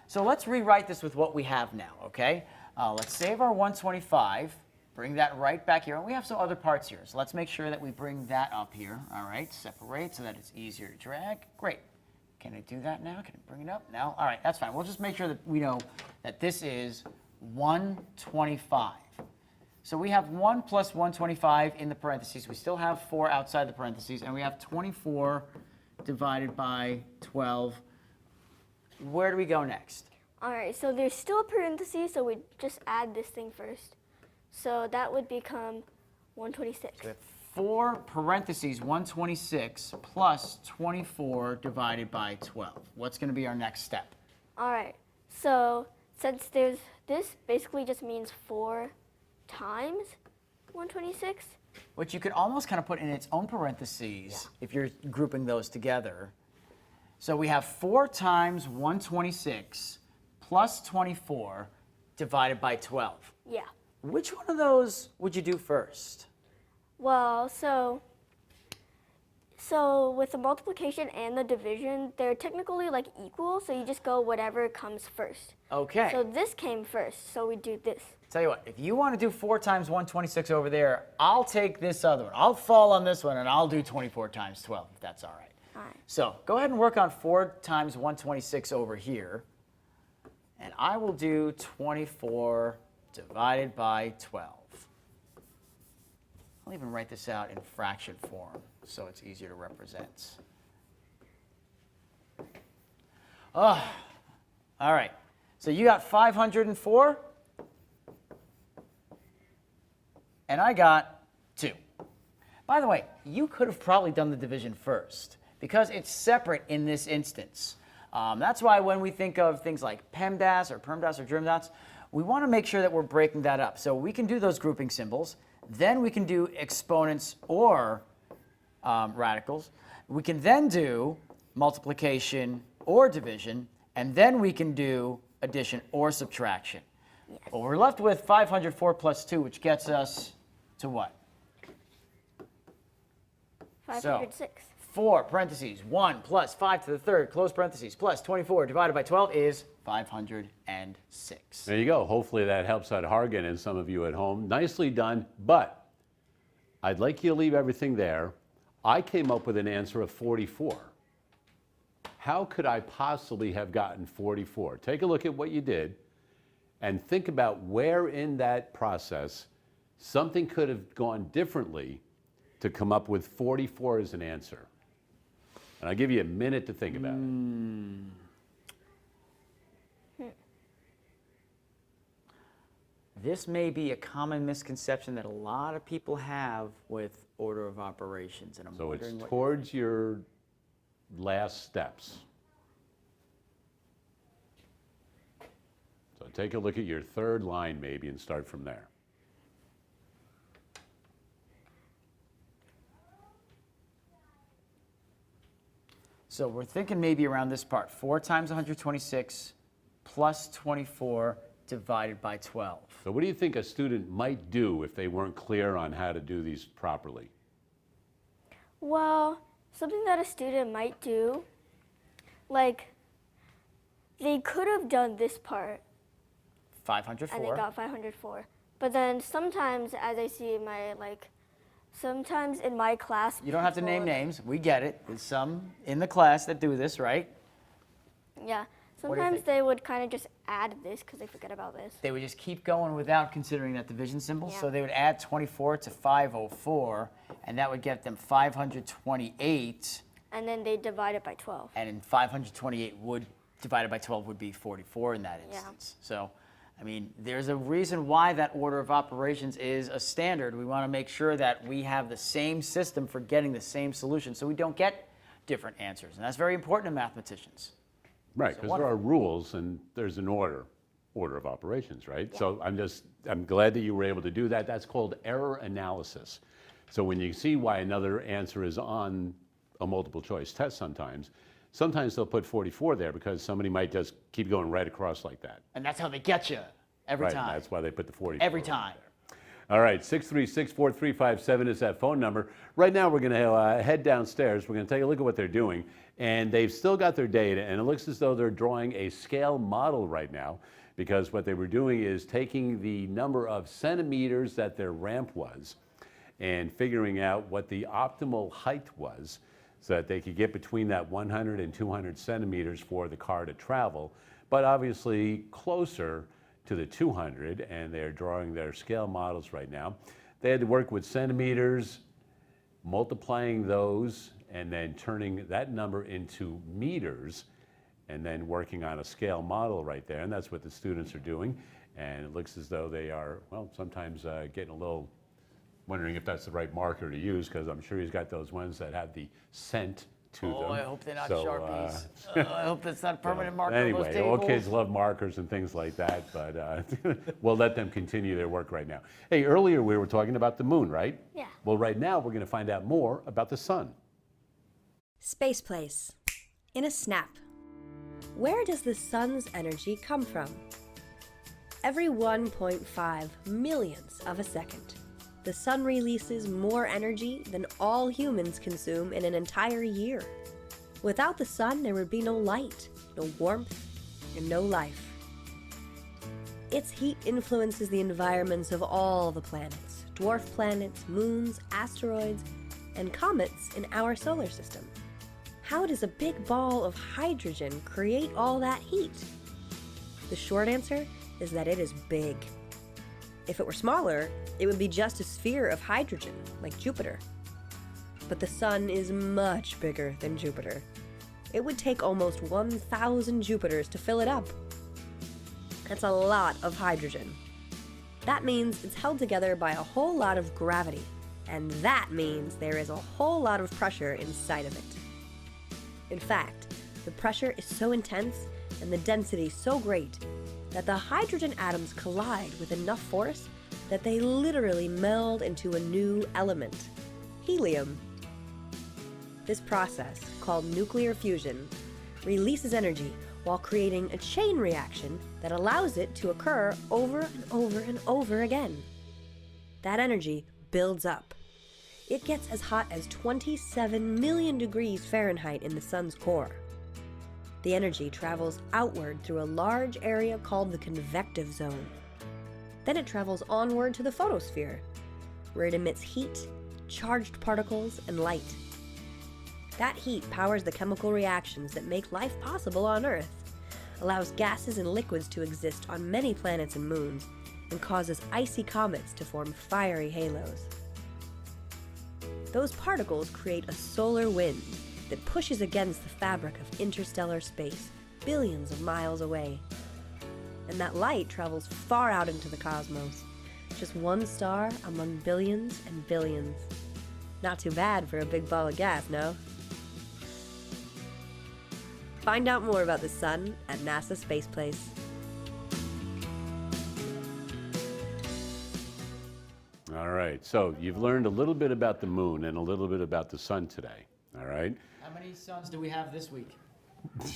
So let's rewrite this with what we have now, okay? Let's save our 125, bring that right back here. And we have some other parts here, so let's make sure that we bring that up here. All right, separate so that it's easier to drag. Great. Can I do that now? Can I bring it up? No? All right, that's fine. We'll just make sure that we know that this is 125. So we have 1 plus 125 in the parentheses. We still have 4 outside the parentheses, and we have 24 divided by 12. Where do we go next? All right, so there's still a parenthesis, so we just add this thing first. So that would become 126. We have 4 parentheses, 126 plus 24 divided by 12. What's going to be our next step? All right, so since there's this basically just means 4 times 126. Which you could almost kind of put in its own parentheses if you're grouping those together. So we have 4 times 126 plus 24 divided by 12. Yeah. Which one of those would you do first? Well, so with the multiplication and the division, they're technically like equal, so you just go whatever comes first. Okay. So this came first, so we do this. Tell you what, if you want to do 4 times 126 over there, I'll take this other one. I'll fall on this one, and I'll do 24 times 12, if that's all right. All right. So go ahead and work on 4 times 126 over here. And I will do 24 divided by 12. I'll even write this out in fraction form so it's easier to represent. Oh, all right. So you got 504, and I got 2. By the way, you could have probably done the division first because it's separate in this instance. That's why when we think of things like PEMDAS or DRIMDAS, we want to make sure that we're breaking that up. So we can do those grouping symbols. Then we can do exponents or radicals. We can then do multiplication or division. And then we can do addition or subtraction. Yes. Well, we're left with 504 plus 2, which gets us to what? 506. 4 parentheses, 1 plus 5 to the third, close parentheses, plus 24 divided by 12 is 506. There you go. Hopefully that helps out Hargan and some of you at home. Nicely done, but I'd like you to leave everything there. I came up with an answer of 44. How could I possibly have gotten 44? Take a look at what you did and think about where in that process something could have gone differently to come up with 44 as an answer. And I'll give you a minute to think about it. This may be a common misconception that a lot of people have with order of operations, and I'm So wondering it's what towards your last steps. take a look at your third line maybe and start from there. So we're thinking maybe around this part. 4 times 126 plus 24 divided by 12. So what do you think a student might do if they weren't clear on how to do these properly? Well, something that a student might do, like, they could have done this part 504. and they got 504. But then sometimes, as I see in my, sometimes in my class, You don't have to name names. We get it. There's some in the class that do this, right? Yeah. do you Sometimes think? they would kind of just add this because they forget about this. They would just keep going without considering that division symbol. Yeah. So they would add 24 to 504, and that would get them 528. And then they divide it by 12. And in 528 would divided by 12 would be 44 in that Yeah. instance. So, I mean, there's a reason why that order of operations is a standard. We want to make sure that we have the same system for getting the same solution so we don't get different answers. And that's very important to mathematicians. Right, because there are rules and there's an order of operations, right? So I'm glad that you were able to do that. That's called error analysis. So when you see why another answer is on a multiple choice test sometimes they'll put 44 there because somebody might just keep going right across like that. And that's how they get you every Right, time. that's why they put the 44 Every right time. there. All right, 636-4357 is that phone number. Right now we're going to head downstairs. We're going to take a look at what they're doing. And they've still got their data, and it looks as though they're drawing a scale model right now because what they were doing is taking the number of centimeters that their ramp was and figuring out what the optimal height was so that they could get between that 100 and 200 centimeters for the car to travel, but obviously closer to the 200, and they're drawing their scale models right now. They had to work with centimeters, multiplying those, and then turning that number into meters, and then working on a scale model right there, and that's what the students are doing. And it looks as though they are, well, sometimes getting a little, wondering if that's the right marker to use, because I'm sure he's got those ones that have the cent to them. Oh, I hope they're not So, Sharpies. I hope that's not permanent marker on those Anyway, all tables. kids love markers and things like that, but we'll let them continue their work right now. Hey, earlier we were talking about the moon, right? Yeah. Well, right now we're going to find out more about the sun. Space Place. In a snap. Where does the sun's energy come from? Every 1.5 millionths of a second, the sun releases more energy than all humans consume in an entire year. Without the sun, there would be no light, no warmth, and no life. Its heat influences the environments of all the planets, dwarf planets, moons, asteroids, and comets in our solar system. How does a big ball of hydrogen create all that heat? The short answer is that it is big. If it were smaller, it would be just a sphere of hydrogen, like Jupiter. But the sun is much bigger than Jupiter. It would take almost 1,000 Jupiters to fill it up. That's a lot of hydrogen. That means it's held together by a whole lot of gravity, and that means there is a whole lot of pressure inside of it. In fact, the pressure is so intense and the density so great that the hydrogen atoms collide with enough force that they literally meld into a new element, helium. This process, called nuclear fusion, releases energy while creating a chain reaction that allows it to occur over and over and over again. That energy builds up. It gets as hot as 27 million degrees Fahrenheit in the sun's core. The energy travels outward through a large area called the convective zone. Then it travels onward to the photosphere, where it emits heat, charged particles, and light. That heat powers the chemical reactions that make life possible on Earth, allows gases and liquids to exist on many planets and moons, and causes icy comets to form fiery halos. Those particles create a solar wind that pushes against the fabric of interstellar space, billions of miles away. And that light travels far out into the cosmos, just one star among billions and billions. Not too bad for a big ball of gas, no? Find out more about the sun at NASA Space Place. right, so you've learned a little bit about the moon and a little bit about the sun today, all right? How many suns do we have this week?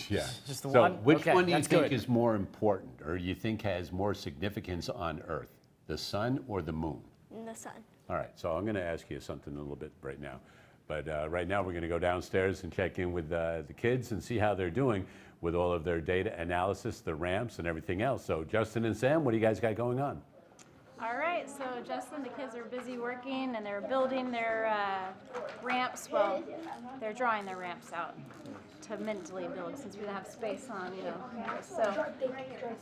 Yeah. Just the so one? which Okay, one do you that's think good. is more important, or you think has more significance on Earth, the sun or the moon? The sun. All right, so I'm going to ask you something a little bit right now. But right now we're going to go downstairs and check in with the kids and see how they're doing with all of their data analysis, the ramps, and everything else. So Justin and Sam, what do you guys got going on? All right, so Justin, the kids are busy working and they're building their ramps. Well, they're drawing their ramps out to mentally build since we don't have space on, campus. So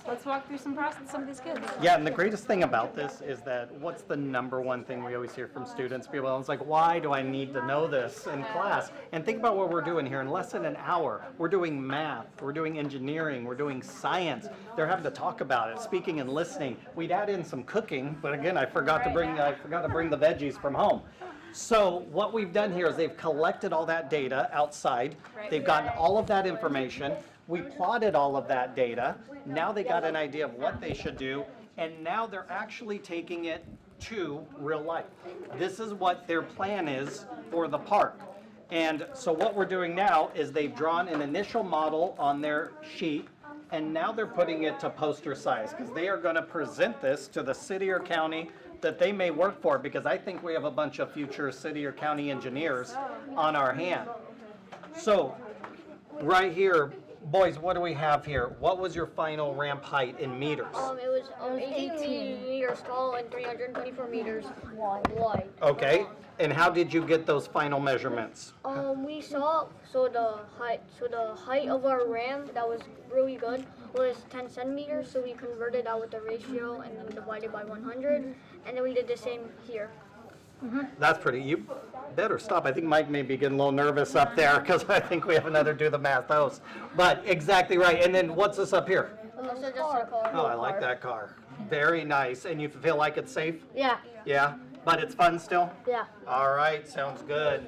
let's walk through some of these kids. Yeah, and the greatest thing about this is that what's the number one thing we always hear from students? People, it's like, why do I need to know this in class? And think about what we're doing here. In less than an hour, we're doing math, we're doing engineering, we're doing science. They're having to talk about it, speaking and listening. We'd add in some cooking, but again, I forgot to bring the veggies from home. So what we've done here is they've collected all that data outside. They've gotten all of that information. We plotted all of that data. Now they got an idea of what they should do, and now they're actually taking it to real life. This is what their plan is for the park. And so what we're doing now is they've drawn an initial model on their sheet, and now they're putting it to poster size because they are going to present this to the city or county that they may work for, because I think we have a bunch of future city or county engineers on our hand. So right here, boys, what do we have here? What was your final ramp height in meters? It was 18 meters tall and 324 meters wide. Okay, and how did you get those final measurements? We saw the height of our ramp that was really good was 10 centimeters. So we converted that with the ratio and then divided by 100, and then we did the same here. That's pretty. You better stop. I think Mike may be getting a little nervous up there because I think we have another do the math host. But exactly right. And then what's this up here? So just a car. Oh, I like that car. Very nice. And you feel like it's safe? Yeah. Yeah. But it's fun still? Yeah. All right. Sounds good.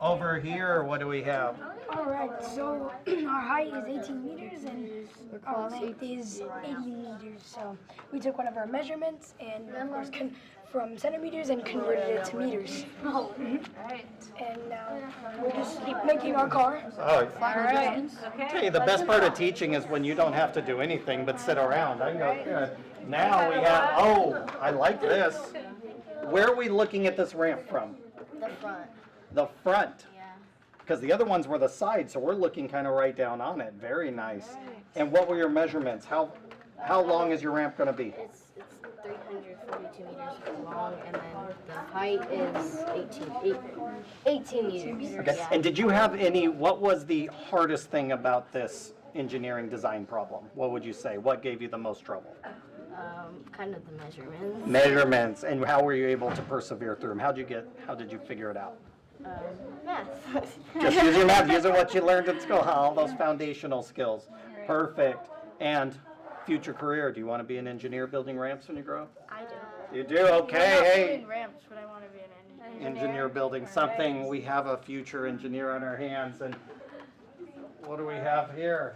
Over here, what do we have? All right, so our height is 18 meters and our length is 80 meters. So we took one of our measurements and of course from centimeters and converted it to meters. Right. And now we're just making our car. Oh, All right. Okay. hey, the best part of teaching is when you don't have to do anything but sit around. I know. Good. Now we have, oh, I like this. Where are we looking at this ramp from? The front. The front. Yeah. Because the other ones were the side, so we're looking kind of right down on it. Very nice. And what were your measurements? How long is your ramp going to be? It's 342 meters long, and then the height is 18 meters. Okay. Yeah. And did you have any, what was the hardest thing about this engineering design problem? What would you say? What gave you the most trouble? Kind of the measurements. Measurements. And how were you able to persevere through them? How did you figure it out? Math. Just using math, using what you learned in school, all those foundational skills. Perfect. And future career, do you want to be an engineer building ramps when you grow up? I do. You do? Okay. Hey. Ramps, but I want to be an Engineer building something. We have a future engineer on our hands. And what do we have here?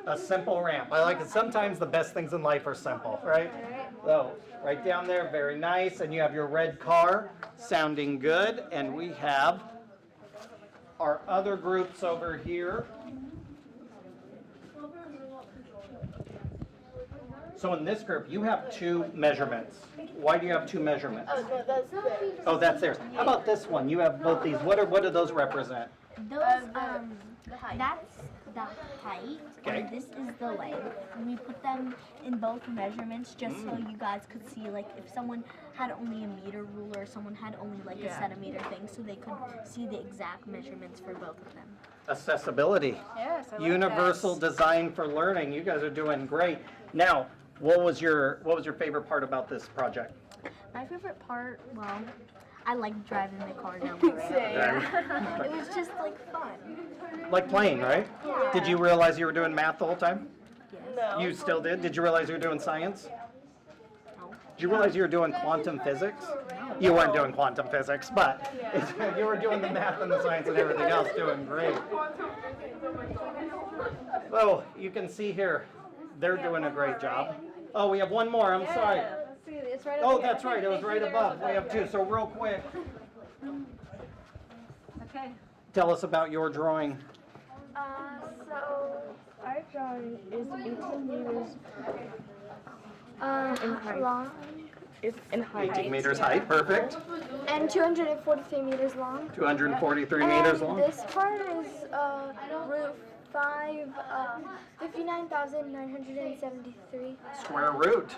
A simple ramp. I like it. Sometimes the best things in life are simple, right? So, right down there, very nice. And you have your red car, sounding good. And we have our other groups over here. So in this group, you have two measurements. Why do you have two measurements? Oh, that's theirs. How about this one? You have both these. What do those represent? Those, that's the height, Okay. and this is the length. And we put them in both measurements just so you guys could see, like, if someone had only a meter ruler or someone had only, like, a centimeter thing, so they could see the exact measurements for both of them. Accessibility. Yes, I like Universal that. design for learning. You guys are doing great. Now, what was your favorite part about this project? My favorite part, well, I like driving the car down the road. It was just, like, fun. Like playing, right? Yeah. Did you realize you were doing math the whole time? Yes. No. You still did? Did you realize you were doing science? No. Did you realize you were doing quantum physics? You weren't doing quantum physics, but you were doing the math and the science and everything else, doing great. So you can see here, they're doing a great job. Oh, we have one more. I'm sorry. Let's see, it's right Oh, up here. that's right. It was right above. We have two. So real quick, Okay. tell us about your drawing. So our drawing is 18 meters in height. Long. It's in height. 18 meters height. Perfect. And 243 meters long. 243 meters long. This part is root 5, 59,973. Square root.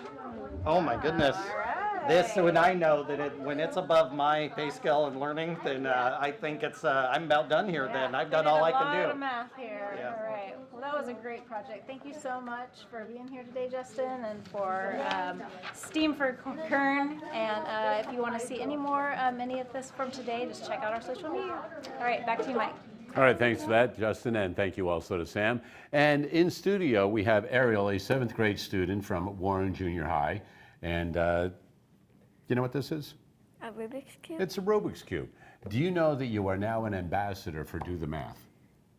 Oh my goodness. This, when I know that when it's above my pay scale and learning, then I think it's, I'm about done here then. I've done all I A lot can of do. math here. Yeah. All right. Well, that was a great project. Thank you so much for being here today, Justin, and for STEAM for Kern. And if you want to see any more, any of this from today, just check out our social media. All right, back to you, Mike. All right, thanks for that, Justin, and thank you also to Sam. And in studio, we have Arielle, a 7th grade student from Warren Junior High. And you know what this is? A Rubik's Cube? It's a Rubik's Cube. Do you know that you are now an ambassador for Do the Math?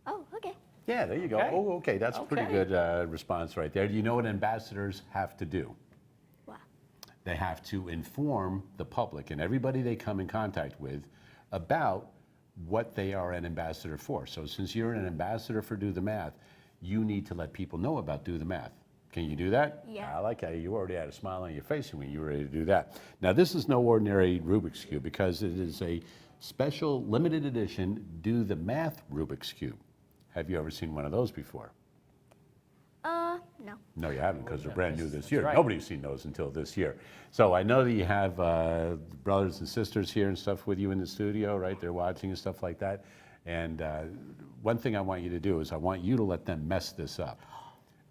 Oh, okay. Yeah, there you go. Okay. Oh, okay, that's a pretty good response right there. Do you know what ambassadors have to do? Wow. They have to inform the public and everybody they come in contact with about what they are an ambassador for. So since you're an ambassador for Do the Math, you need to let people know about Do the Math. Can you do that? Yeah. I like how you already had a smile on your face when you were ready to do that. Now this is no ordinary Rubik's Cube because it is a special limited edition Do the Math Rubik's Cube. Have you ever seen one of those before? No. No, you haven't, because they're brand new this year. right. Nobody's seen those until this year. So I know that you have brothers and sisters here and stuff with you in the studio, right? They're watching and stuff like that. And one thing I want you to do is I want you to let them mess this up,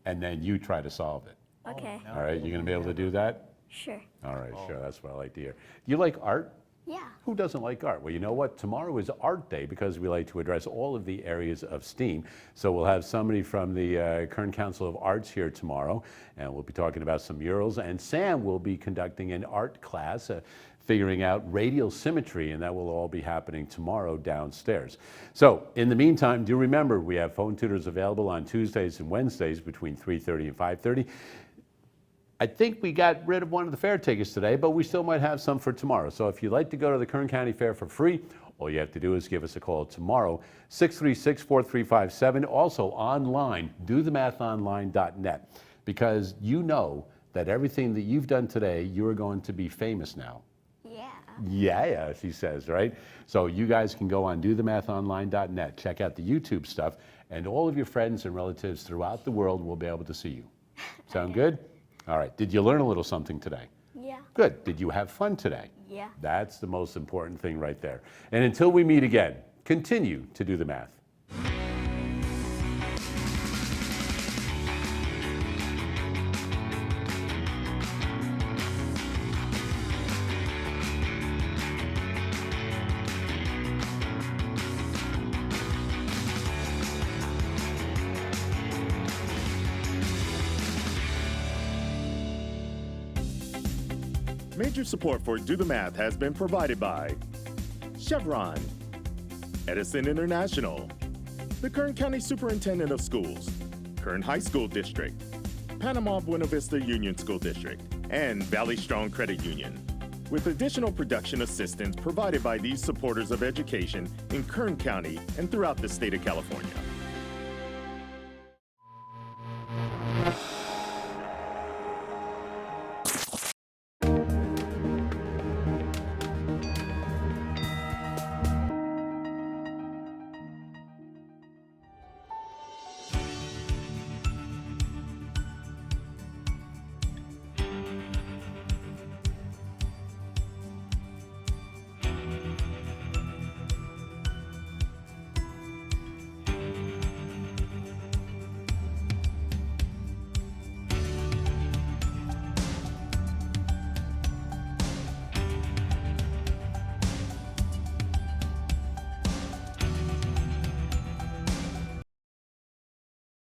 and then you try to solve it. Okay. All right, you gonna be able to do that? Sure. All right, sure, that's what I like to hear. Do you like art? Yeah. Who doesn't like art? Well, you know what? Tomorrow is Art Day because we like to address all of the areas of STEAM. So we'll have somebody from the Kern Council of Arts here tomorrow, and we'll be talking about some murals. And Sam will be conducting an art class, figuring out radial symmetry, and that will all be happening tomorrow downstairs. So in the meantime, do remember we have phone tutors available on Tuesdays and Wednesdays between 3:30 and 5:30. I think we got rid of one of the fair tickets today, but we still might have some for tomorrow. So if you'd like to go to the Kern County Fair for free, all you have to do is give us a call tomorrow, 636-4357. Also online, dothemathonline.net, because you know that everything that you've done today, you're going to be famous now. Yeah. Yeah, she says, right? So you guys can go on dothemathonline.net, check out the YouTube stuff, and all of your friends and relatives throughout the world will be able to see you. Sound good? All right, did you learn a little something today? Yeah. Good. Did you have fun today? Yeah. That's the most important thing right there. And until we meet again, continue to do the math. Major support for Do the Math has been provided by Chevron, Edison International, the Kern County Superintendent of Schools, Kern High School District, Panama Buena Vista Union School District, and Valley Strong Credit Union, with additional production assistance provided by these supporters of education in Kern County and throughout the state of California.